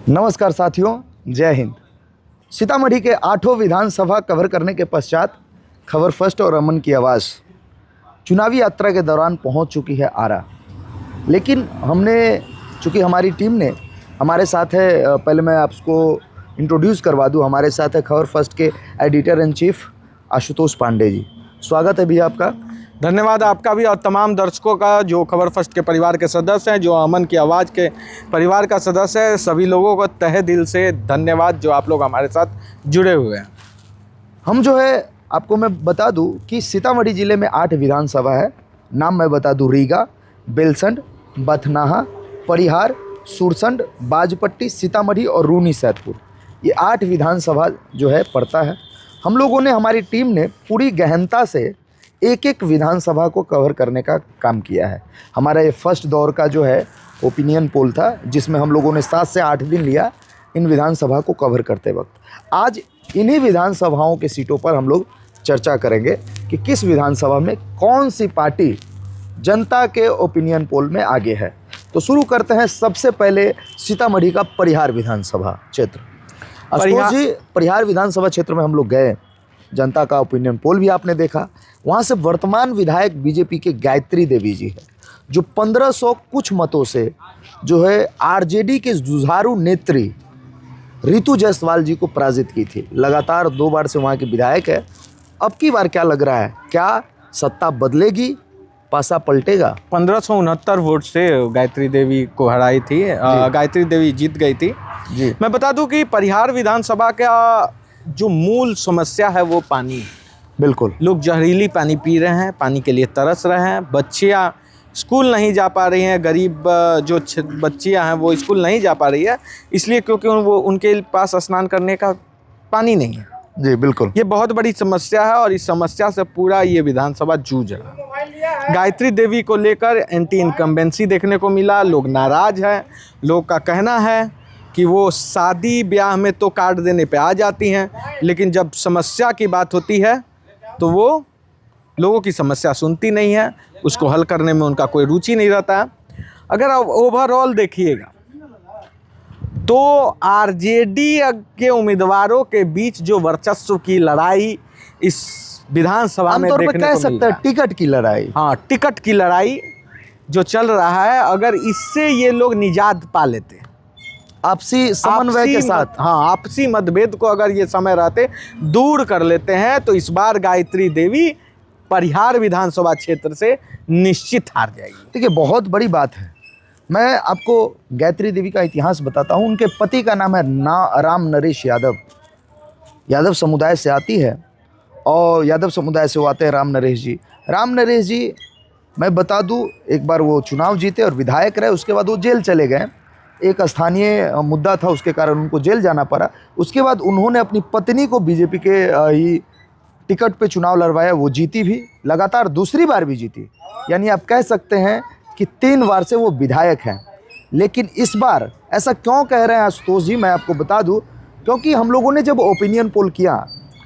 नमस्कार साथियों, जय हिंद। सीतामढ़ी के 8 विधानसभा कवर करने के पश्चात खबर फर्स्ट और अमन की आवाज़ चुनावी यात्रा के दौरान पहुंच चुकी है आरा। लेकिन चूँकि हमारी टीम ने हमारे साथ है, पहले मैं आपको इंट्रोड्यूस करवा दूं, हमारे साथ है खबर फर्स्ट के editor in chief Ashutosh Pandey ji. स्वागत है भैया आपका। धन्यवाद आपका भी और तमाम दर्शकों का जो खबर फर्स्ट के परिवार के सदस्य हैं, जो अमन की आवाज़ के परिवार का सदस्य है, सभी लोगों को तहे दिल से धन्यवाद जो आप लोग हमारे साथ जुड़े हुए हैं। हम आपको मैं बता दूं कि सीतामढ़ी ज़िले में 8 विधानसभा है। नाम मैं बता दूं: रीगा, बेलसंड, बथनाहा, परिहार, सुरसंड, बाजपट्टी, सीतामढ़ी और रूनी सैदपुर। ये 8 विधानसभा पड़ता है। हम लोगों ने, हमारी टीम ने पूरी गहनता से एक एक विधानसभा को कवर करने का काम किया है। हमारा ये फर्स्ट दौर का ओपिनियन पोल था, जिसमें हम लोगों ने 7 से 8 दिन लिया इन विधानसभा को कवर करते वक्त। आज इन्हीं विधानसभाओं के सीटों पर हम लोग चर्चा करेंगे कि किस विधानसभा में कौन सी पार्टी जनता के ओपिनियन पोल में आगे है। तो शुरू करते हैं सबसे पहले सीतामढ़ी का परिहार विधानसभा क्षेत्र। आशुतोष जी, परिहार विधानसभा क्षेत्र में हम लोग गए, जनता का ओपिनियन पोल भी आपने देखा। वहाँ से वर्तमान विधायक बीजेपी के गायत्री देवी जी है, जो 1500 कुछ मतों से आरजेडी के जुझारू नेत्री रितु जायसवाल जी को पराजित की थी। लगातार 2 बार से वहाँ के विधायक है। अब की बार क्या लग रहा है, क्या सत्ता बदलेगी, पासा पलटेगा? 1569 वोट से गायत्री देवी को हराई थी। गायत्री देवी जीत गई थी जी। मैं बता दूं कि परिहार विधानसभा का जो मूल समस्या है वो पानी है। बिल्कुल, लोग जहरीली पानी पी रहे हैं, पानी के लिए तरस रहे हैं। बच्चियाँ स्कूल नहीं जा पा रही हैं, गरीब जो बच्चियाँ हैं वो स्कूल नहीं जा पा रही है, इसलिए क्योंकि वो उनके पास स्नान करने का पानी नहीं है जी। बिल्कुल, ये बहुत बड़ी समस्या है और इस समस्या से पूरा ये विधानसभा जूझ रहा है। गायत्री देवी को लेकर एंटी इनकम्बेंसी देखने को मिला। लोग नाराज हैं। लोग का कहना है कि वो शादी ब्याह में तो कार्ड देने पे आ जाती हैं, लेकिन जब समस्या की बात होती है तो वो लोगों की समस्या सुनती नहीं है, उसको हल करने में उनका कोई रुचि नहीं रहता है। अगर आप ओवरऑल देखिएगा तो आरजेडी के उम्मीदवारों के बीच जो वर्चस्व की लड़ाई इस विधानसभा में देखने को कह सकते हैं टिकट की लड़ाई। हाँ, टिकट की लड़ाई जो चल रहा है, अगर इससे ये लोग निजात पा लेते आपसी समन्वय के साथ, हाँ, आपसी मतभेद को अगर ये समय रहते दूर कर लेते हैं तो इस बार गायत्री देवी परिहार विधानसभा क्षेत्र से निश्चित हार जाएगी। देखिए, बहुत बड़ी बात है। मैं आपको गायत्री देवी का इतिहास बताता हूँ। उनके पति का नाम है राम नरेश यादव। यादव समुदाय से आती है और यादव समुदाय से वो आते हैं राम नरेश जी। राम नरेश जी, मैं बता दूँ, एक बार वो चुनाव जीते और विधायक रहे, उसके बाद वो जेल चले गए। एक स्थानीय मुद्दा था, उसके कारण उनको जेल जाना पड़ा। उसके बाद उन्होंने अपनी पत्नी को बीजेपी के ही टिकट पे चुनाव लड़वाया, वो जीती भी, लगातार दूसरी बार भी जीती। यानी आप कह सकते हैं कि 3 बार से वो विधायक हैं। लेकिन इस बार ऐसा क्यों कह रहे हैं आशुतोष जी, मैं आपको बता दूं, क्योंकि हम लोगों ने जब ओपिनियन पोल किया,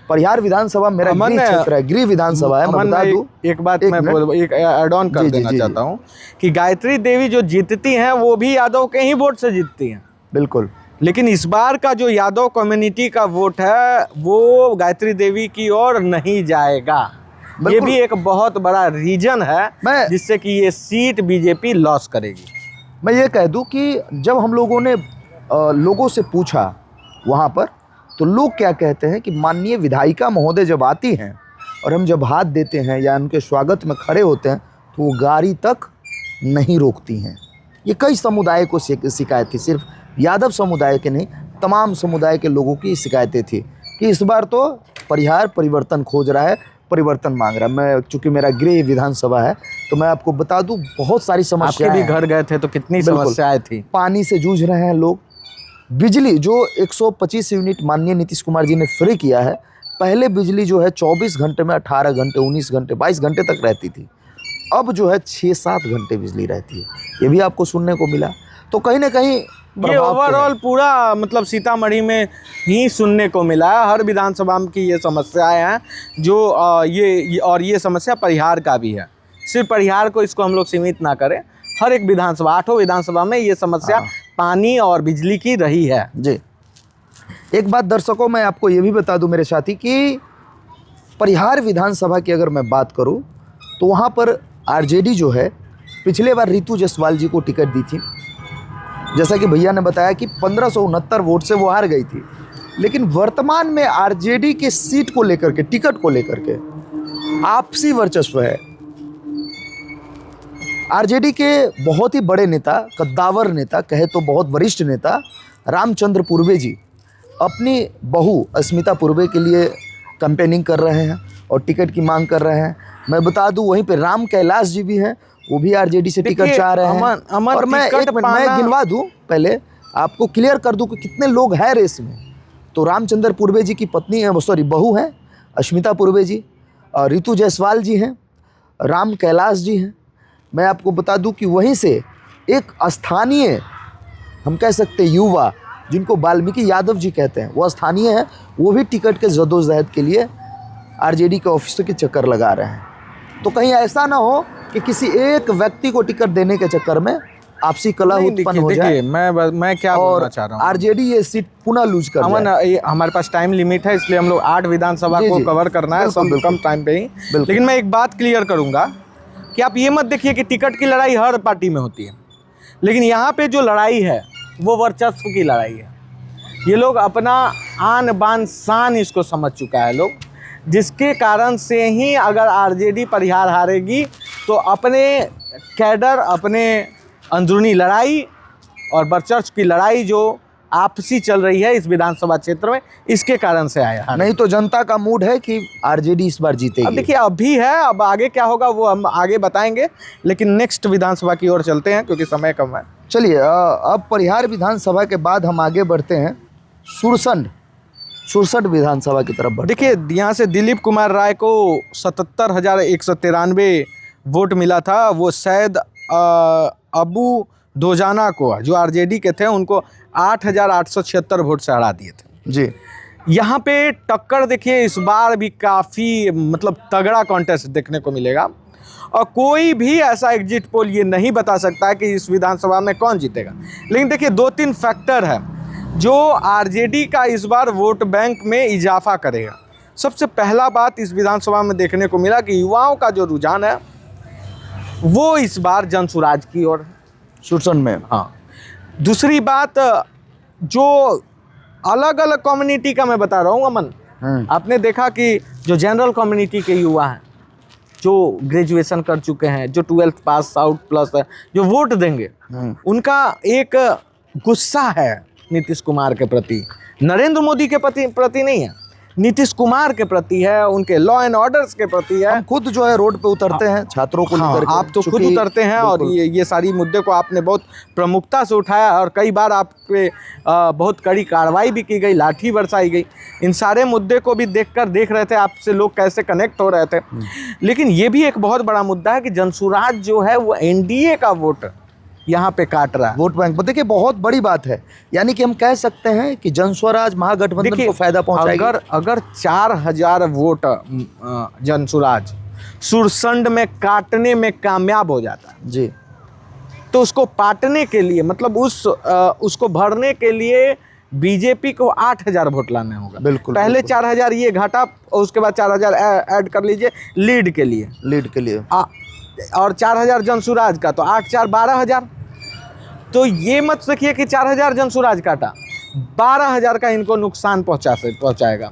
परिहार विधानसभा मेरा गृह क्षेत्र है, गृह विधानसभा है। मैं बता दूं, एक बात मैं एक ऐड ऑन कर देना चाहता हूं कि गायत्री देवी जो जीतती हैं वो भी यादव के ही वोट से जीतती हैं। बिल्कुल, लेकिन इस बार का जो यादव कम्युनिटी का वोट है वो गायत्री देवी की ओर नहीं जाएगा। ये भी एक बहुत बड़ा रीजन है जिससे कि ये सीट बीजेपी लॉस करेगी। मैं ये कह दूं कि जब हम लोगों ने लोगों से पूछा वहाँ पर, तो लोग क्या कहते हैं कि माननीय विधायिका महोदय जब आती हैं और हम जब हाथ देते हैं या उनके स्वागत में खड़े होते हैं तो वो गाड़ी तक नहीं रोकती हैं। ये कई समुदाय को शिकायत थी, सिर्फ यादव समुदाय के नहीं, तमाम समुदाय के लोगों की शिकायतें थी कि इस बार तो परिहार परिवर्तन खोज रहा है, परिवर्तन मांग रहा है। मैं, चूँकि मेरा गृह विधानसभा है, तो मैं आपको बता दूं, बहुत सारी समस्याएं भी घर गए थे तो कितनी समस्याएं थी। पानी से जूझ रहे हैं लोग। बिजली जो 125 यूनिट माननीय नीतीश कुमार जी ने फ्री किया है, पहले बिजली 24 घंटे में 18 घंटे, 19 घंटे, 22 घंटे तक रहती थी। अब 6-7 घंटे बिजली रहती है। ये भी आपको सुनने को मिला। तो कहीं ना कहीं ये ओवरऑल पूरा मतलब सीतामढ़ी में ही सुनने को मिला है। हर विधानसभा की ये समस्याएं हैं जो ये समस्या परिहार का भी है। सिर्फ परिहार को इसको हम लोग सीमित ना करें, हर एक विधानसभा, 8 विधानसभा में ये समस्या पानी और बिजली की रही है। जी, एक बात दर्शकों मैं आपको ये भी बता दूं मेरे साथी कि परिहार विधानसभा की अगर मैं बात करूं तो वहां पर आरजेडी जो है पिछले बार रितु जायसवाल जी को टिकट दी थी। जैसा कि भैया ने बताया कि 1569 वोट से वो हार गई थी, लेकिन वर्तमान में आरजेडी के सीट को लेकर के, टिकट को लेकर के आपसी वर्चस्व है। आरजेडी के बहुत ही बड़े नेता, कद्दावर नेता, कहे तो बहुत वरिष्ठ नेता रामचंद्र पूर्वे जी अपनी बहू अस्मिता पूर्वे के लिए कैंपेनिंग कर रहे हैं और टिकट की मांग कर रहे हैं। मैं बता दूं वहीं पे राम कैलाश जी भी हैं, वो भी आरजेडी से टिकट चाह रहे हैं। और मैं एक मिनट मैं गिनवा दूं, पहले आपको क्लियर कर दूं कि कितने लोग हैं रेस में। तो रामचंद्र पूर्वे जी की पत्नी है, सॉरी बहू हैं अस्मिता पूर्वे जी, और रितु जायसवाल जी हैं, राम कैलाश जी हैं। मैं आपको बता दूं कि वहीं से एक स्थानीय, हम कह सकते युवा, जिनको वाल्मीकि यादव जी कहते हैं, वो स्थानीय हैं, वो भी टिकट के जद्दोजहद के लिए आरजेडी के ऑफिसों के चक्कर लगा रहे हैं। तो कहीं ऐसा ना हो कि किसी एक व्यक्ति को टिकट देने के चक्कर में आपसी कलह उत्पन्न हो जाए। मैं क्या बोलना चाह रहा हूँ, आरजेडी ये सीट पुनः लूज कर अमन, हमारे पास टाइम लिमिट है, इसलिए हम लोग 8 विधानसभा को कवर करना है कम टाइम पे ही। लेकिन मैं एक बात क्लियर करूंगा कि आप ये मत देखिए कि टिकट की लड़ाई हर पार्टी में होती है, लेकिन यहाँ पे जो लड़ाई है वो वर्चस्व की लड़ाई है। ये लोग अपना आन बान शान इसको समझ चुका है लोग, जिसके कारण से ही अगर आरजेडी परिहार हारेगी तो अपने कैडर, अपने अंदरूनी लड़ाई और वर्चस्व की लड़ाई जो आपसी चल रही है इस विधानसभा क्षेत्र में, इसके कारण से आया। नहीं तो जनता का मूड है कि आरजेडी इस बार जीतेगी। अब देखिए अभी है, अब आगे क्या होगा वो हम आगे बताएंगे, लेकिन नेक्स्ट विधानसभा की ओर चलते हैं क्योंकि समय कम है। चलिए अब परिहार विधानसभा के बाद हम आगे बढ़ते हैं सुरसंड विधानसभा की तरफ बढ़ते हैं। देखिए यहाँ से दिलीप कुमार राय को 77,193 वोट मिला था। वो सैयद अबू दोजाना को, जो आरजेडी के थे, उनको 8,876 वोट से हरा दिए थे। जी, यहाँ पे टक्कर देखिए इस बार भी काफ़ी मतलब तगड़ा कॉन्टेस्ट देखने को मिलेगा, और कोई भी ऐसा एग्जिट पोल ये नहीं बता सकता है कि इस विधानसभा में कौन जीतेगा। लेकिन देखिए 2-3 फैक्टर है जो आरजेडी का इस बार वोट बैंक में इजाफा करेगा। सबसे पहला बात इस विधानसभा में देखने को मिला कि युवाओं का जो रुझान है वो इस बार जनसुराज की ओर, सुरसंड में। हाँ, दूसरी बात जो अलग अलग कम्युनिटी का मैं बता रहा हूँ अमन, आपने देखा कि जो जनरल कम्युनिटी के युवा हैं, जो ग्रेजुएशन कर चुके हैं, जो 12th पास आउट प्लस है, जो वोट देंगे, उनका एक गुस्सा है नीतीश कुमार के प्रति, नरेंद्र मोदी के प्रति नहीं है, नीतीश कुमार के प्रति है, उनके लॉ एंड ऑर्डर्स के प्रति है। हम खुद जो है रोड पे उतरते हैं छात्रों को लेकर के। आप तो खुद उतरते हैं और ये सारी मुद्दे को आपने बहुत प्रमुखता से उठाया और कई बार आप पे बहुत कड़ी कार्रवाई भी की गई, लाठी बरसाई गई। इन सारे मुद्दे को भी देख रहे थे आपसे लोग कैसे कनेक्ट हो रहे थे। लेकिन ये भी एक बहुत बड़ा मुद्दा है कि जनसुराज जो है वो एनडीए का वोट यहाँ पे काट रहा है, वोट बैंक। देखिए बहुत बड़ी बात है, यानी कि हम कह सकते हैं कि जनस्वराज महागठबंधन को फायदा पहुंचाएगी। अगर 4,000 वोट जनसुराज सुरसंड में काटने में कामयाब हो जाता है जी, तो उसको पाटने के लिए, मतलब उसको भरने के लिए बीजेपी को 8,000 वोट लाने होगा। बिल्कुल, पहले 4,000 ये घाटा और उसके बाद 4,000 ऐड कर लीजिए लीड के लिए और 4,000 जनसुराज का, तो 8-4 12,000। तो ये मत देखिए कि 4,000 जनसुराज काटा, 12,000 का इनको नुकसान पहुंचाएगा।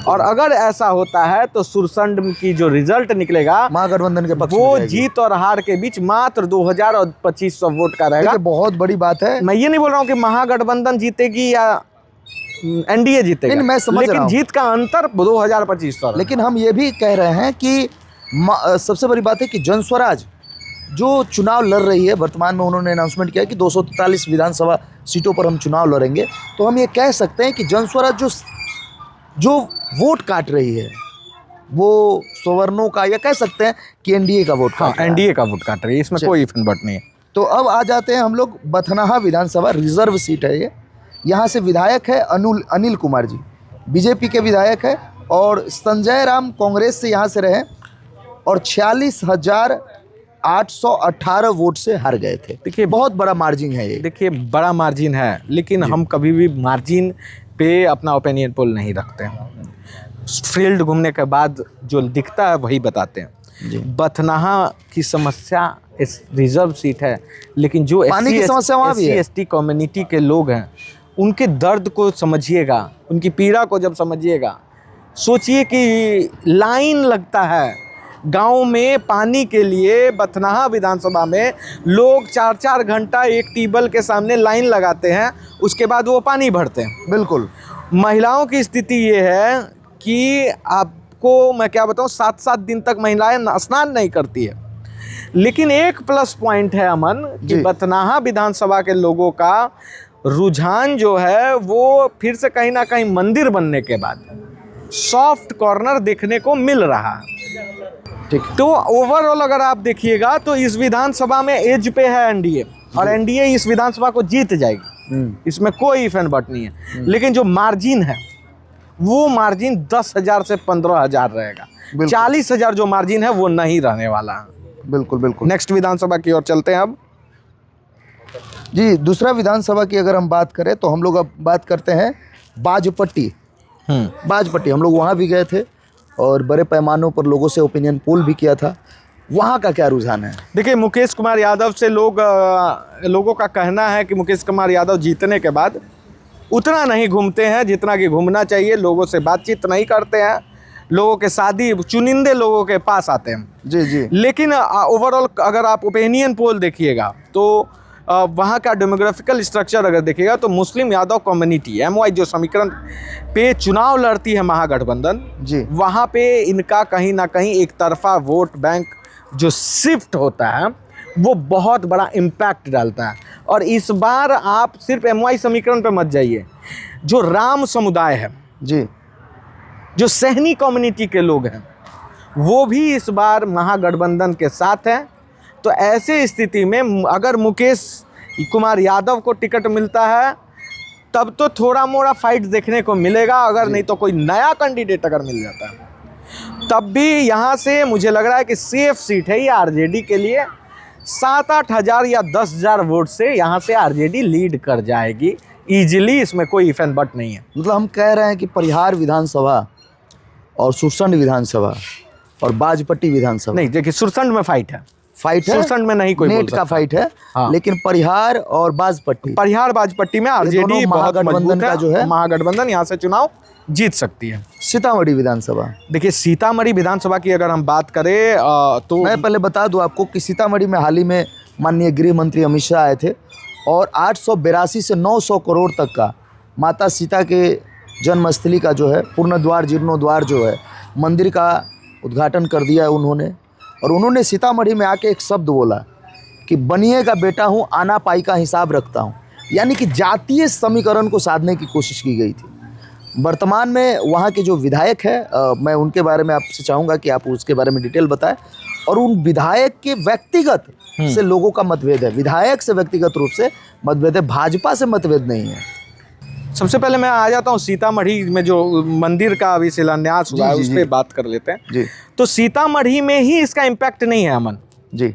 और अगर ऐसा होता है तो सुरसंड की जो रिजल्ट निकलेगा महागठबंधन के पक्ष वो जीत और हार के बीच मात्र 2,000 और 2,500 वोट का रहेगा। बहुत बड़ी बात है। मैं ये नहीं बोल रहा हूँ कि महागठबंधन जीतेगी या एनडीए जीतेगा, मैं समझ रहा हूं। जीत का अंतर 2,000-2,500। लेकिन हम ये भी कह रहे हैं कि सबसे बड़ी बात है कि जनस्वराज जो चुनाव लड़ रही है, वर्तमान में उन्होंने अनाउंसमेंट किया कि 243 विधानसभा सीटों पर हम चुनाव लड़ेंगे। तो हम ये कह सकते हैं कि जनस्वराज जो वोट काट रही है वो सवर्णों का, या कह सकते हैं कि एनडीए का वोट काट रही है। एनडीए का वोट काट रही है, इसमें कोई इफन बट नहीं है। तो अब आ जाते हैं हम लोग बथनाहा विधानसभा, रिजर्व सीट है ये। यहाँ से विधायक है अनिल कुमार जी, बीजेपी के विधायक है, और संजय राम कांग्रेस से यहाँ से रहे और 46,000 818 वोट से हार गए थे। देखिए, बहुत बड़ा मार्जिन है ये। देखिए बड़ा मार्जिन है, लेकिन हम कभी भी मार्जिन पे अपना ओपिनियन पोल नहीं रखते हैं। फील्ड घूमने के बाद जो दिखता है वही बताते हैं। बथनाहा की समस्या इस रिजर्व सीट है, लेकिन जो पानी की समस्या वहाँ भी है। SC कम्युनिटी के लोग हैं, उनके दर्द को समझिएगा, उनकी पीड़ा को जब समझिएगा, सोचिए कि लाइन लगता है गांव में पानी के लिए। बथनाहा विधानसभा में लोग 4-4 घंटा एक ट्यूबवेल के सामने लाइन लगाते हैं, उसके बाद वो पानी भरते हैं। बिल्कुल। महिलाओं की स्थिति ये है कि आपको मैं क्या बताऊं, 7-7 दिन तक महिलाएं स्नान नहीं करती है। लेकिन एक प्लस पॉइंट है अमन कि बथनाहा विधानसभा के लोगों का रुझान जो है वो फिर से कहीं ना कहीं मंदिर बनने के बाद सॉफ्ट कॉर्नर देखने को मिल रहा है। ठीक। तो ओवरऑल अगर आप देखिएगा तो इस विधानसभा में एज पे है एनडीए, और एनडीए इस विधानसभा को जीत जाएगी, इसमें कोई इफ एंड बट नहीं है। लेकिन जो मार्जिन है वो मार्जिन 10,000 से 15,000 रहेगा। 40,000 जो मार्जिन है वो नहीं रहने वाला है। बिल्कुल बिल्कुल। नेक्स्ट विधानसभा की ओर चलते हैं अब। जी, दूसरा विधानसभा की अगर हम बात करें तो हम लोग अब बात करते हैं बाजपट्टी। बाजपट्टी हम लोग वहाँ भी गए थे और बड़े पैमानों पर लोगों से ओपिनियन पोल भी किया था। वहाँ का क्या रुझान है? देखिए, मुकेश कुमार यादव से लोगों का कहना है कि मुकेश कुमार यादव जीतने के बाद उतना नहीं घूमते हैं जितना कि घूमना चाहिए। लोगों से बातचीत नहीं करते हैं, लोगों के शादी चुनिंदे लोगों के पास आते हैं। जी जी। लेकिन ओवरऑल अगर आप ओपिनियन पोल देखिएगा तो वहाँ का डेमोग्राफिकल स्ट्रक्चर अगर देखिएगा तो मुस्लिम यादव कम्युनिटी MY जो समीकरण पे चुनाव लड़ती है महागठबंधन जी, वहाँ पे इनका कहीं ना कहीं एक तरफा वोट बैंक जो शिफ्ट होता है वो बहुत बड़ा इम्पैक्ट डालता है। और इस बार आप सिर्फ MY समीकरण पे मत जाइए, जो राम समुदाय है जी, जो सहनी कम्युनिटी के लोग हैं वो भी इस बार महागठबंधन के साथ हैं। तो ऐसे स्थिति में अगर मुकेश कुमार यादव को टिकट मिलता है तब तो थोड़ा मोड़ा फाइट देखने को मिलेगा, अगर नहीं तो कोई नया कैंडिडेट अगर मिल जाता है तब भी यहाँ से मुझे लग रहा है कि सेफ सीट है ये आरजेडी के लिए। 7-8 हज़ार या 10,000 वोट से यहाँ से आरजेडी लीड कर जाएगी ईजिली, इसमें कोई इफ एंड बट नहीं है। मतलब हम कह रहे हैं कि परिहार विधानसभा और सुरसंड विधानसभा और बाजपट्टी विधानसभा, नहीं देखिए, सुरसंड में फाइट है, सुरसंड में नहीं कोई नेट का फाइट है। हाँ। लेकिन परिहार और बाजपट्टी में आरजेडी बहुत मजबूत है, जो है महागठबंधन यहाँ से चुनाव जीत सकती है। सीतामढ़ी विधानसभा, देखिए सीतामढ़ी विधानसभा की अगर हम बात करें तो मैं पहले बता दूं आपको कि सीतामढ़ी में हाल ही में माननीय गृह मंत्री अमित शाह आए थे और 882 से 900 करोड़ तक का माता सीता के जन्मस्थली का जो है पुनर्द्वार जीर्णोद्वार जो है मंदिर का उद्घाटन कर दिया है उन्होंने। और उन्होंने सीतामढ़ी में आके एक शब्द बोला कि बनिए का बेटा हूँ, आना पाई का हिसाब रखता हूँ, यानी कि जातीय समीकरण को साधने की कोशिश की गई थी। वर्तमान में वहाँ के जो विधायक है मैं उनके बारे में आपसे चाहूँगा कि आप उसके बारे में डिटेल बताएं। और उन विधायक के व्यक्तिगत से लोगों का मतभेद है, विधायक से व्यक्तिगत रूप से मतभेद है, भाजपा से मतभेद नहीं है। सबसे पहले मैं आ जाता हूँ सीतामढ़ी में जो मंदिर का अभी शिलान्यास हुआ है उस पर बात कर लेते हैं जी। तो सीतामढ़ी में ही इसका इम्पैक्ट नहीं है अमन जी,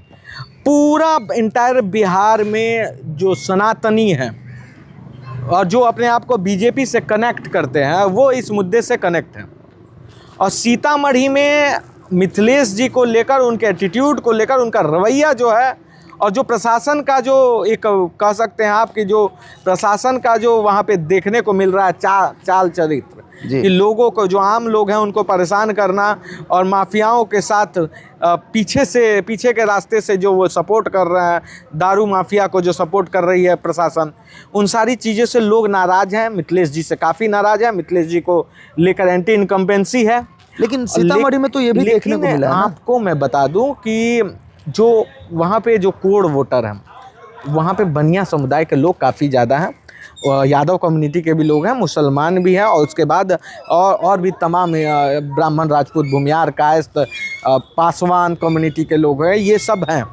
पूरा इंटायर बिहार में जो सनातनी हैं और जो अपने आप को बीजेपी से कनेक्ट करते हैं वो इस मुद्दे से कनेक्ट हैं। और सीतामढ़ी में मिथिलेश जी को लेकर, उनके एटीट्यूड को लेकर, उनका रवैया जो है और जो प्रशासन का जो एक कह सकते हैं आपकी जो प्रशासन का जो वहाँ पे देखने को मिल रहा है चाल चरित्र कि लोगों को, जो आम लोग हैं उनको परेशान करना और माफियाओं के साथ पीछे के रास्ते से जो वो सपोर्ट कर रहे हैं, दारू माफिया को जो सपोर्ट कर रही है प्रशासन, उन सारी चीज़ों से लोग नाराज़ हैं। मिथिलेश जी से काफ़ी नाराज़ हैं, मिथिलेश जी को लेकर एंटी इनकम्बेंसी है। लेकिन सीतामढ़ी में तो ये भी देखने को मिला है। आपको मैं बता दूं कि जो वहाँ पे जो कोड वोटर हैं वहाँ पे बनिया समुदाय के लोग काफ़ी ज़्यादा हैं, यादव कम्युनिटी के भी लोग हैं, मुसलमान भी हैं और उसके बाद और भी तमाम ब्राह्मण, राजपूत, भूमियार, कायस्थ, पासवान कम्युनिटी के लोग हैं, ये सब हैं।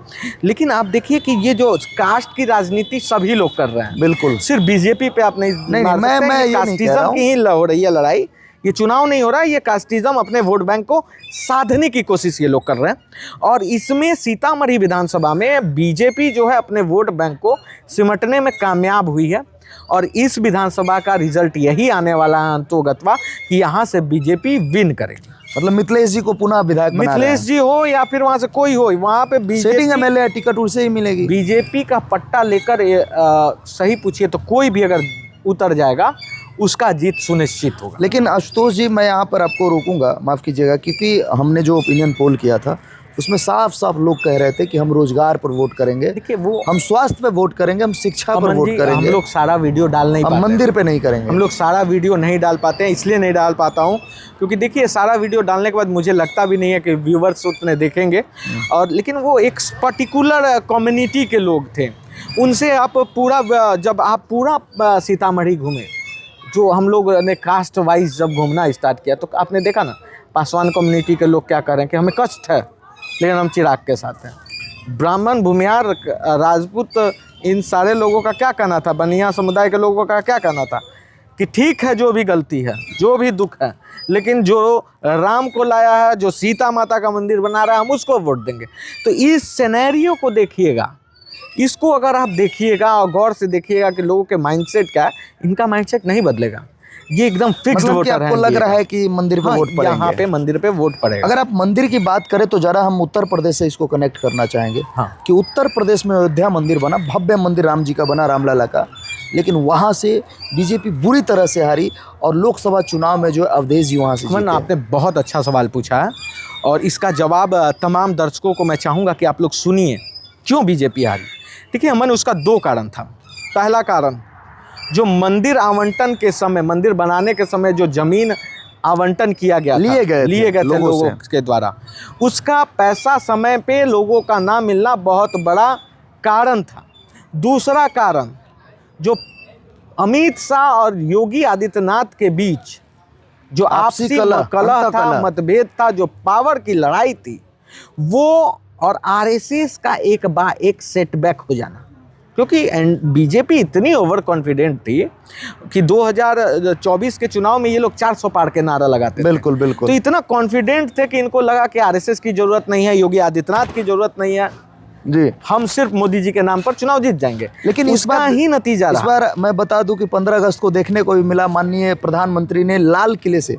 लेकिन आप देखिए कि ये जो कास्ट की राजनीति सभी लोग कर रहे हैं, बिल्कुल, सिर्फ बीजेपी पे आप नहीं मैं ये कास्टिज्म की ही हो रही है लड़ाई, ये चुनाव नहीं हो रहा है, ये कास्टिज्म अपने वोट बैंक को साधने की कोशिश ये लोग कर रहे हैं। और इसमें सीतामढ़ी विधानसभा में बीजेपी जो है अपने वोट बैंक को सिमटने में कामयाब हुई है। और इस विधानसभा का रिजल्ट यही आने वाला है अंतोगत्वा कि यहाँ से बीजेपी विन करेगी। मतलब मिथिलेश जी को पुनः विधायक बना रहे मिथिलेश जी हो या फिर वहाँ से कोई हो, वहाँ पे हैं। सेटिंग एमएलए टिकट उसे ही मिलेगी। बीजेपी का पट्टा लेकर सही पूछिए तो कोई भी अगर उतर जाएगा उसका जीत सुनिश्चित होगा। लेकिन आशुतोष जी, मैं यहाँ पर आपको रोकूंगा, माफ़ कीजिएगा, क्योंकि हमने जो ओपिनियन पोल किया था उसमें साफ साफ लोग कह रहे थे कि हम रोजगार पर वोट करेंगे, देखिए वो हम स्वास्थ्य पे वोट करेंगे, हम शिक्षा पर वोट हम करेंगे, लोग सारा वीडियो डाल नहीं हम पाते, मंदिर पे नहीं करेंगे। हम लोग सारा वीडियो नहीं डाल पाते हैं। इसलिए नहीं डाल पाता हूँ क्योंकि देखिए सारा वीडियो डालने के बाद मुझे लगता भी नहीं है कि व्यूवर्स उतने देखेंगे। और लेकिन वो एक पर्टिकुलर कम्युनिटी के लोग थे, उनसे आप पूरा, जब आप पूरा सीतामढ़ी घूमे, जो हम लोग ने कास्ट वाइज जब घूमना स्टार्ट किया तो आपने देखा ना पासवान कम्युनिटी के लोग क्या कर रहे हैं कि हमें कष्ट है लेकिन हम चिराग के साथ हैं। ब्राह्मण, भूमियार, राजपूत, इन सारे लोगों का क्या कहना था, बनिया समुदाय के लोगों का क्या कहना था कि ठीक है जो भी गलती है, जो भी दुख है, लेकिन जो राम को लाया है, जो सीता माता का मंदिर बना रहा है, हम उसको वोट देंगे। तो इस सिनेरियो को देखिएगा, इसको अगर आप देखिएगा और गौर से देखिएगा कि लोगों के माइंडसेट क्या है, इनका माइंडसेट नहीं बदलेगा। ये एकदम फिक्स मतलब कि वोटर है। आपको लग रहा है कि मंदिर पे वोट पड़ेंगे? यहाँ पे मंदिर पे वोट पड़ेगा। अगर आप मंदिर की बात करें तो जरा हम उत्तर प्रदेश से इसको कनेक्ट करना चाहेंगे। हाँ। कि उत्तर प्रदेश में अयोध्या मंदिर बना, भव्य मंदिर राम जी का बना, रामलला का, लेकिन वहाँ से बीजेपी बुरी तरह से हारी और लोकसभा चुनाव में जो अवधेश जी वहाँ से जीते। आपने बहुत अच्छा सवाल पूछा है और इसका जवाब तमाम दर्शकों को मैं चाहूँगा कि आप लोग सुनिए क्यों बीजेपी हारी। देखिए अमन, उसका दो कारण था। पहला कारण, जो मंदिर आवंटन के समय, मंदिर बनाने के समय जो जमीन आवंटन किया गया लिए गए थे लोगों के द्वारा, उसका पैसा समय पे लोगों का ना मिलना बहुत बड़ा कारण था। दूसरा कारण, जो अमित शाह और योगी आदित्यनाथ के बीच जो आपसी कलह था, मतभेद था, जो पावर की लड़ाई थी, वो और आरएसएस का एक सेटबैक हो जाना। क्योंकि बीजेपी इतनी ओवर कॉन्फिडेंट थी कि 2024 के चुनाव में ये लोग 400 पार के नारा लगाते थे। बिल्कुल बिल्कुल। तो इतना कॉन्फिडेंट थे कि इनको लगा कि आरएसएस की जरूरत नहीं है, योगी आदित्यनाथ की जरूरत नहीं है जी, हम सिर्फ मोदी जी के नाम पर चुनाव जीत जाएंगे। लेकिन इस बार ही नतीजा इस बार मैं बता दूं कि 15 अगस्त को देखने को भी मिला, माननीय प्रधानमंत्री ने लाल किले से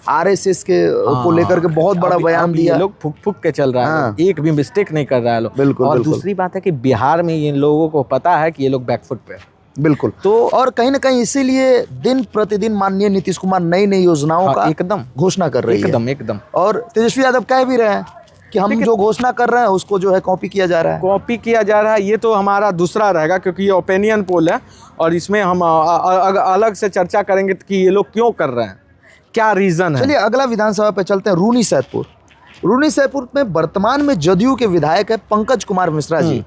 आरएसएस के को लेकर के बहुत बड़ा बयान दिया। लोग फुक फुक के चल रहा है, एक भी मिस्टेक नहीं कर रहा है लोग। बिल्कुल। और दूसरी बात है कि बिहार में इन लोगों को पता है कि ये लोग बैकफुट पे है। बिल्कुल। तो और कहीं ना कहीं इसीलिए दिन प्रतिदिन माननीय नीतीश कुमार नई नई योजनाओं का एकदम घोषणा कर रही है। एकदम। और तेजस्वी यादव कह भी रहे हैं कि हम जो घोषणा कर रहे हैं उसको जो है कॉपी किया जा रहा है। ये तो हमारा दूसरा रहेगा क्योंकि ये ओपिनियन पोल है और इसमें हम अलग से चर्चा करेंगे कि ये लोग क्यों कर रहे हैं, क्या रीजन है। चलिए अगला विधानसभा पे चलते हैं। रूनी सैदपुर में वर्तमान में जदयू के विधायक है पंकज कुमार मिश्रा जी,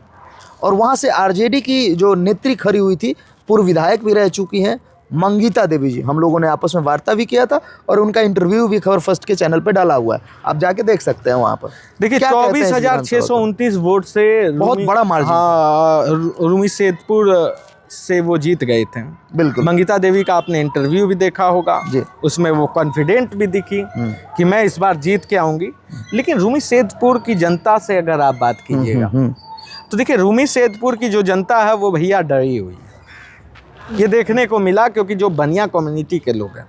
और वहां से आरजेडी की जो नेत्री खड़ी हुई थी, पूर्व विधायक भी रह चुकी हैं मंगीता देवी जी। हम लोगों ने आपस में वार्ता भी किया था और उनका इंटरव्यू भी खबर फर्स्ट के चैनल पे डाला हुआ है, आप जाके देख सकते हैं वहां पर। देखिए 24,629 वोट से बहुत बड़ा मार्जिन। हाँ, रूनी सैदपुर से वो जीत गए थे। बिल्कुल। मंगीता देवी का आपने इंटरव्यू भी देखा होगा जी, उसमें वो कॉन्फिडेंट भी दिखी कि मैं इस बार जीत के आऊंगी। लेकिन रूनी सैदपुर की जनता से अगर आप बात कीजिएगा तो देखिए रूनी सैदपुर की जो जनता है वो भैया डरी हुई है। ये देखने को मिला क्योंकि जो बनिया कम्युनिटी के लोग हैं,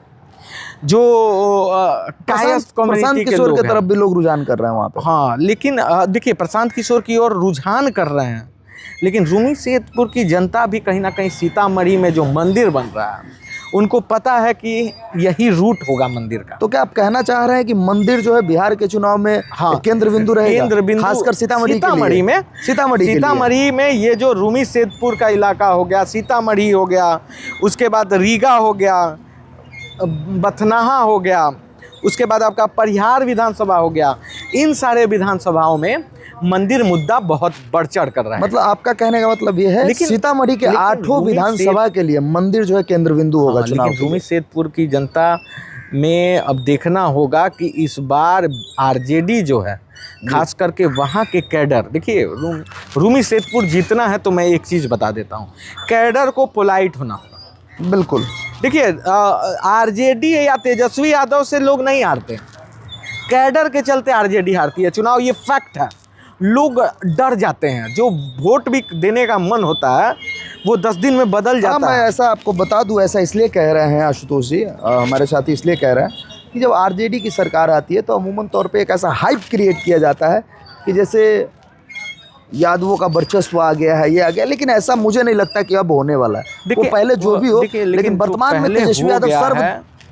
जो कायस्थ कम्युनिटी के लोग की तरफ भी लोग रुझान कर रहे हैं वहाँ पे। हाँ, लेकिन देखिए प्रशांत किशोर की ओर रुझान कर रहे हैं, लेकिन रूनी सैदपुर की जनता भी कहीं ना कहीं सीतामढ़ी में जो मंदिर बन रहा है उनको पता है कि यही रूट होगा मंदिर का। तो क्या आप कहना चाह रहे हैं कि मंदिर जो है बिहार के चुनाव में केंद्र बिंदु रहेगा, खासकर सीतामढ़ी में ये जो रूनी सैदपुर का इलाका हो गया, सीतामढ़ी हो गया, उसके बाद रीगा हो गया, बथनाहा हो गया, उसके बाद आपका परिहार विधानसभा हो गया, इन सारे विधानसभाओं में मंदिर मुद्दा बहुत बढ़ चढ़ कर रहा है। मतलब आपका कहने का मतलब ये है सीतामढ़ी के 8 विधानसभा के लिए मंदिर जो है केंद्र बिंदु होगा चुनाव। लेकिन रूनी सैदपुर की जनता में अब देखना होगा कि इस बार आरजेडी जो है, खास करके वहाँ के कैडर, देखिए रूनी सैदपुर जीतना है तो मैं एक चीज़ बता देता हूँ, कैडर को पोलाइट होना होगा। बिल्कुल। देखिए आरजेडी या तेजस्वी यादव से लोग नहीं हारते, कैडर के चलते आरजेडी हारती है चुनाव, ये फैक्ट है। लोग डर जाते हैं, जो वोट भी देने का मन होता है वो 10 दिन में बदल जाता मैं है। ऐसा आपको बता दूं, ऐसा इसलिए कह रहे हैं आशुतोष जी, हमारे साथी इसलिए कह रहे हैं कि जब आरजेडी की सरकार आती है तो अमूमन तौर पे एक ऐसा हाइप क्रिएट किया जाता है कि जैसे यादवों का वर्चस्व आ गया है, ये आ गया, लेकिन ऐसा मुझे नहीं लगता कि अब होने वाला है। वो पहले जो भी हो, लेकिन वर्तमान में तेजस्वी यादव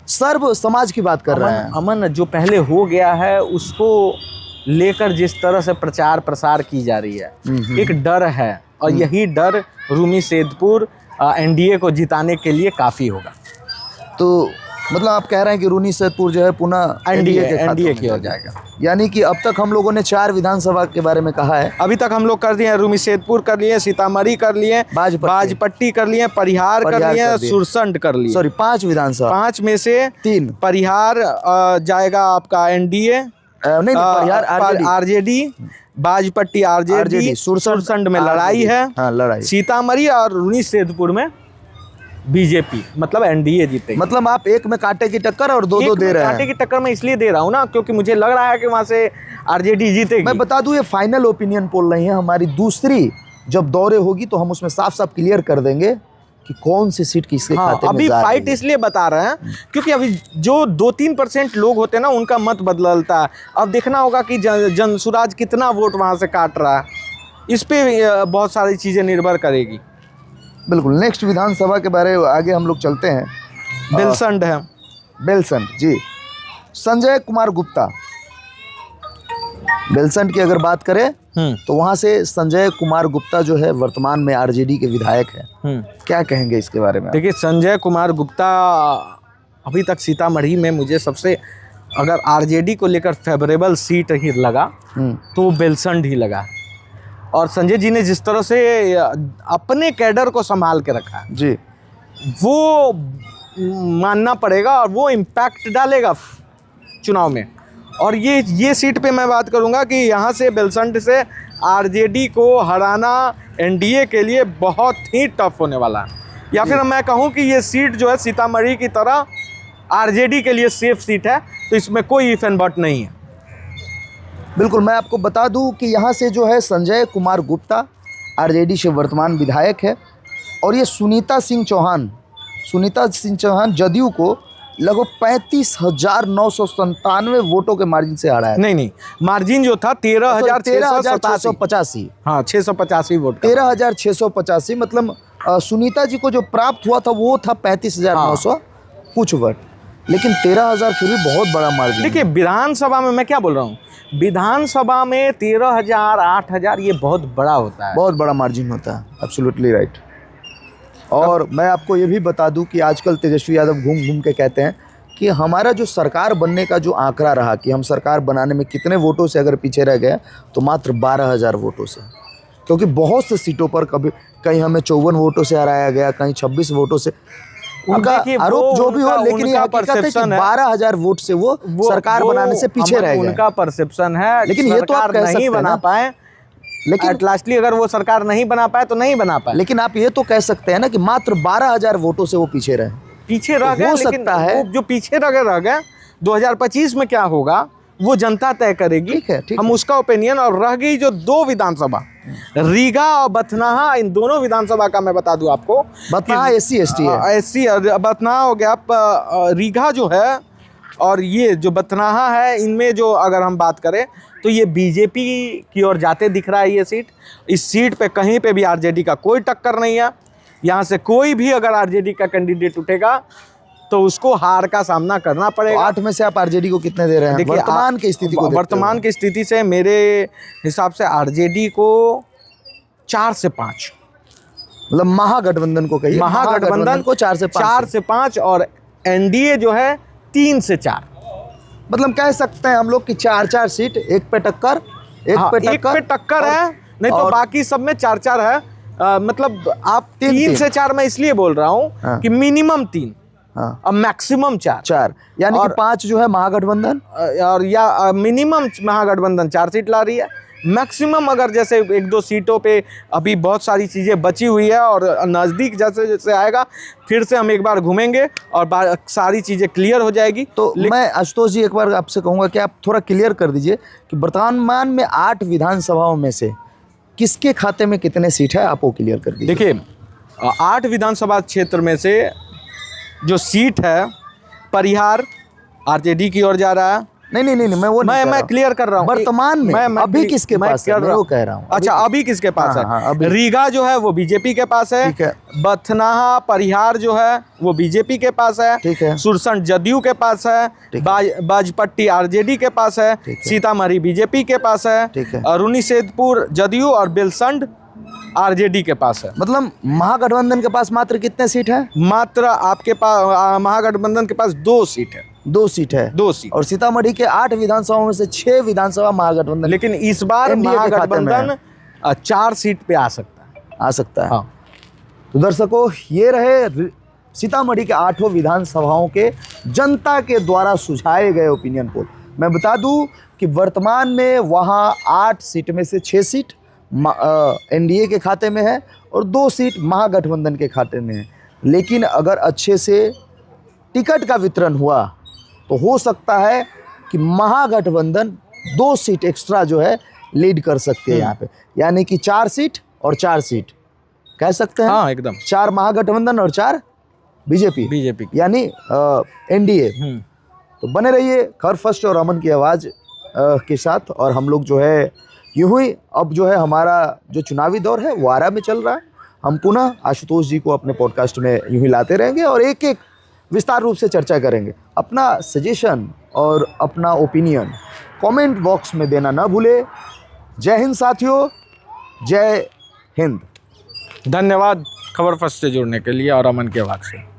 सर्व समाज की बात कर रहे हैं। अमन, जो पहले हो गया है उसको लेकर जिस तरह से प्रचार प्रसार की जा रही है, एक डर है, और यही डर रूमी सैदपुर एनडीए को जिताने के लिए काफ़ी होगा। तो मतलब आप कह रहे हैं कि रूमी सैदपुर जो है पुनः एनडीए की हो जाएगा। यानी कि अब तक हम लोगों ने 4 विधानसभा के बारे में कहा है। अभी तक हम लोग कर दिए हैं, रूमी सैदपुर कर लिए, सीतामढ़ी कर लिए, बाजपट्टी कर लिए, परिहार कर लिए, सुरसंड कर लिए। सॉरी 5 विधानसभा, 5 में से 3 परिहार जाएगा आपका एनडीए, नहीं परिहार आरजेडी, बाजपट्टी आरजेडी, सुरसंड में लड़ाई है, हाँ लड़ाई, सीतामढ़ी और रूमी सैदपुर में बीजेपी, मतलब एनडीए जीतेगी। मतलब आप एक में कांटे की टक्कर और 2-2 दे रहे हैं। कांटे की टक्कर मैं इसलिए दे रहा हूँ ना, क्योंकि मुझे लग रहा है कि वहां से आरजेडी जीतेगी। मैं बता दूं, ये फाइनल ओपिनियन पोल नहीं है, हमारी दूसरी जब दौरे होगी तो हम उसमें साफ साफ क्लियर कर देंगे कि कौन सी सीट किसके खाते में अभी जा रही फाइट है। इसलिए बता रहे हैं क्योंकि अभी जो 2-3% लोग होते हैं ना, उनका मत बदलता है। अब देखना होगा कि जनसुराज कितना वोट वहां से काट रहा है, इस पे बहुत सारी चीजें निर्भर करेगी। बिल्कुल। नेक्स्ट विधानसभा के बारे में आगे हम लोग चलते हैं। बेलसंड है, बेलसंड जी, संजय कुमार गुप्ता। बेलसंड की अगर बात करें तो वहां से संजय कुमार गुप्ता जो है वर्तमान में आरजेडी के विधायक हैं। क्या कहेंगे इसके बारे में? देखिए, संजय कुमार गुप्ता अभी तक सीतामढ़ी में मुझे सबसे, अगर आरजेडी को लेकर फेवरेबल सीट ही लगा तो बेलसंड ही लगा। और संजय जी ने जिस तरह से अपने कैडर को संभाल के रखा है जी, वो मानना पड़ेगा, और वो इम्पैक्ट डालेगा चुनाव में। और ये सीट पे मैं बात करूंगा कि यहाँ से बेलसंड से आरजेडी को हराना एनडीए के लिए बहुत ही टफ होने वाला है। या फिर मैं कहूँ कि ये सीट जो है सीतामढ़ी की तरह आरजेडी के लिए सेफ सीट है, तो इसमें कोई इफ एंड बट नहीं है। बिल्कुल। मैं आपको बता दूं कि यहाँ से जो है संजय कुमार गुप्ता आरजेडी से वर्तमान विधायक है, और ये सुनीता सिंह चौहान जदयू को लगभग 35,997 वोटों के मार्जिन से हारा है। नहीं, मार्जिन जो था 13,685। हाँ, 685 वोट, 13,685। मतलब सुनीता जी को जो प्राप्त हुआ था वो था 35,900 कुछ वोट, लेकिन 13,000 फिर भी बहुत बड़ा मार्जिन। देखिए, विधानसभा में मैं क्या बोल रहा हूँ, विधानसभा में 13,000, 8,000 ये बहुत बड़ा होता है, बहुत बड़ा मार्जिन होता है। Absolutely right. और मैं आपको ये भी बता दूं कि आजकल तेजस्वी यादव घूम घूम के कहते हैं कि हमारा जो सरकार बनने का जो आंकड़ा रहा कि हम सरकार बनाने में कितने वोटों से अगर पीछे रह गए, तो मात्र 12,000 वोटों से। क्योंकि बहुत से सीटों पर कहीं हमें 54 वोटों से हराया गया, कहीं 26 वोटों से। उनका आरोप जो भी हो, लेकिन ये हकीकत है कि 12,000 वोट से वो सरकार बनाने से पीछे रह गए। उनका परसेप्शन है, लेकिन ये तो आप नहीं बना पाए, लेकिन एट लास्टली अगर वो सरकार नहीं बना पाए तो नहीं बना पाए। लेकिन आप ये तो कह सकते हैं ना कि मात्र 12,000 वोटों से वो पीछे रहे, पीछे रह गए। हो सकता है जो पीछे रह गए 2025 में क्या होगा वो जनता तय करेगी। ठीक है, हम उसका ओपिनियन। और रह गई जो 2 विधानसभा, रीगा और बथनाहा, इन दोनों विधानसभा का मैं बता दूं आपको, बथनाहा SC ST है, SC बथनाहा हो गया, रीगा जो है और ये जो बथनाहा है, इनमें जो अगर हम बात करें तो ये बीजेपी की ओर जाते दिख रहा है ये सीट। इस सीट पे कहीं पे भी आरजेडी का कोई टक्कर नहीं है। यहाँ से कोई भी अगर आरजेडी का कैंडिडेट उठेगा तो उसको हार का सामना करना पड़ेगा। तो 8 में से आप आरजेडी को कितने दे रहे हैं? देखिए, वर्तमान की स्थिति को, वर्तमान की स्थिति से मेरे हिसाब से आरजेडी को 4 से 5, मतलब महागठबंधन को कहिए, महागठबंधन को 4 से 5 और एनडीए जो है 3 से 4। मतलब कह सकते हैं हम लोग कि 4-4 सीट, एक पे टक्कर है, नहीं तो बाकी सब में 4-4 है। मतलब आप 3 से 4 मैं इसलिए बोल रहा हूँ कि मिनिमम 3, हाँ। अब मैक्सिमम 4 4, यानी कि 5 जो है महागठबंधन। और या मिनिमम महागठबंधन 4 सीट ला रही है। मैक्सिमम अगर जैसे 1-2 सीटों पे अभी बहुत सारी चीज़ें बची हुई है और नज़दीक जैसे जैसे आएगा फिर से हम एक बार घूमेंगे और सारी चीज़ें क्लियर हो जाएगी। तो मैं आशुतोष जी एक बार आपसे कहूँगा कि आप थोड़ा क्लियर कर दीजिए कि वर्तमान में 8 विधानसभाओं में से किसके खाते में कितने सीट है, आप वो क्लियर कर दीजिए। देखिए 8 विधानसभा क्षेत्र में से जो सीट है परिहार आरजेडी की ओर जा रहा है। नहीं, मैं वो नहीं कह रहा मैं हूं। क्लियर कर रहा हूँ वर्तमान में अभी किसके पास है, मैं वो कह रहा हूँ। अच्छा अभी किसके पास हाँ, है? अभी। रीगा जो है वो बीजेपी के पास है। ठीक है। बथनाहा परिहार जो है वो बीजेपी के पास है। ठीक है। सुरसंड जदयू के पास है। ठीक है। बाजपट्टी आरजेडी के पास है। ठीक है। सीतामढ़ी बीजेपी के पास है। ठीक है। अरुणी सैदपुर जदयू और बेलसंड आरजेडी के पास है। मतलब महागठबंधन के पास मात्र कितने सीट है? मात्र आपके पास महागठबंधन के पास 2 सीट है। 2 सीट है। 2 सीट। और सीतामढ़ी के 8 विधानसभाओं में से 6 विधानसभा महागठबंधन, लेकिन इस बार NDA के खाते में महागठबंधन 4 सीट पे आ सकता है। आ सकता है। हाँ। तो दर्शकों, ये रहे सीतामढ़ी के 8 विधानसभाओं के जनता के द्वारा सुझाए गए ओपिनियन पोल। मैं बता दूं कि वर्तमान में वहाँ 8 सीट में से 6 सीट NDA के खाते में है और 2 सीट महागठबंधन के खाते में है। लेकिन अगर अच्छे से टिकट का वितरण हुआ तो हो सकता है कि महागठबंधन 2 सीट एक्स्ट्रा जो है लीड कर सकते हैं यहाँ पे, यानी कि 4 सीट और 4 सीट कह सकते हैं। हाँ एकदम। 4 महागठबंधन और 4 बीजेपी यानी NDA। तो बने रहिए खबर फर्स्ट और अमन की आवाज़ के साथ। और हम लोग जो है यूं ही अब जो है हमारा जो चुनावी दौर है वो आरा में चल रहा है। हम पुनः आशुतोष जी को अपने पॉडकास्ट में यूं ही लाते रहेंगे और एक एक विस्तार रूप से चर्चा करेंगे। अपना सजेशन और अपना ओपिनियन कमेंट बॉक्स में देना ना भूले। जय हिंद साथियों, जय हिंद। धन्यवाद खबर फर्स्ट से जुड़ने के लिए और अमन की आवाज़ से।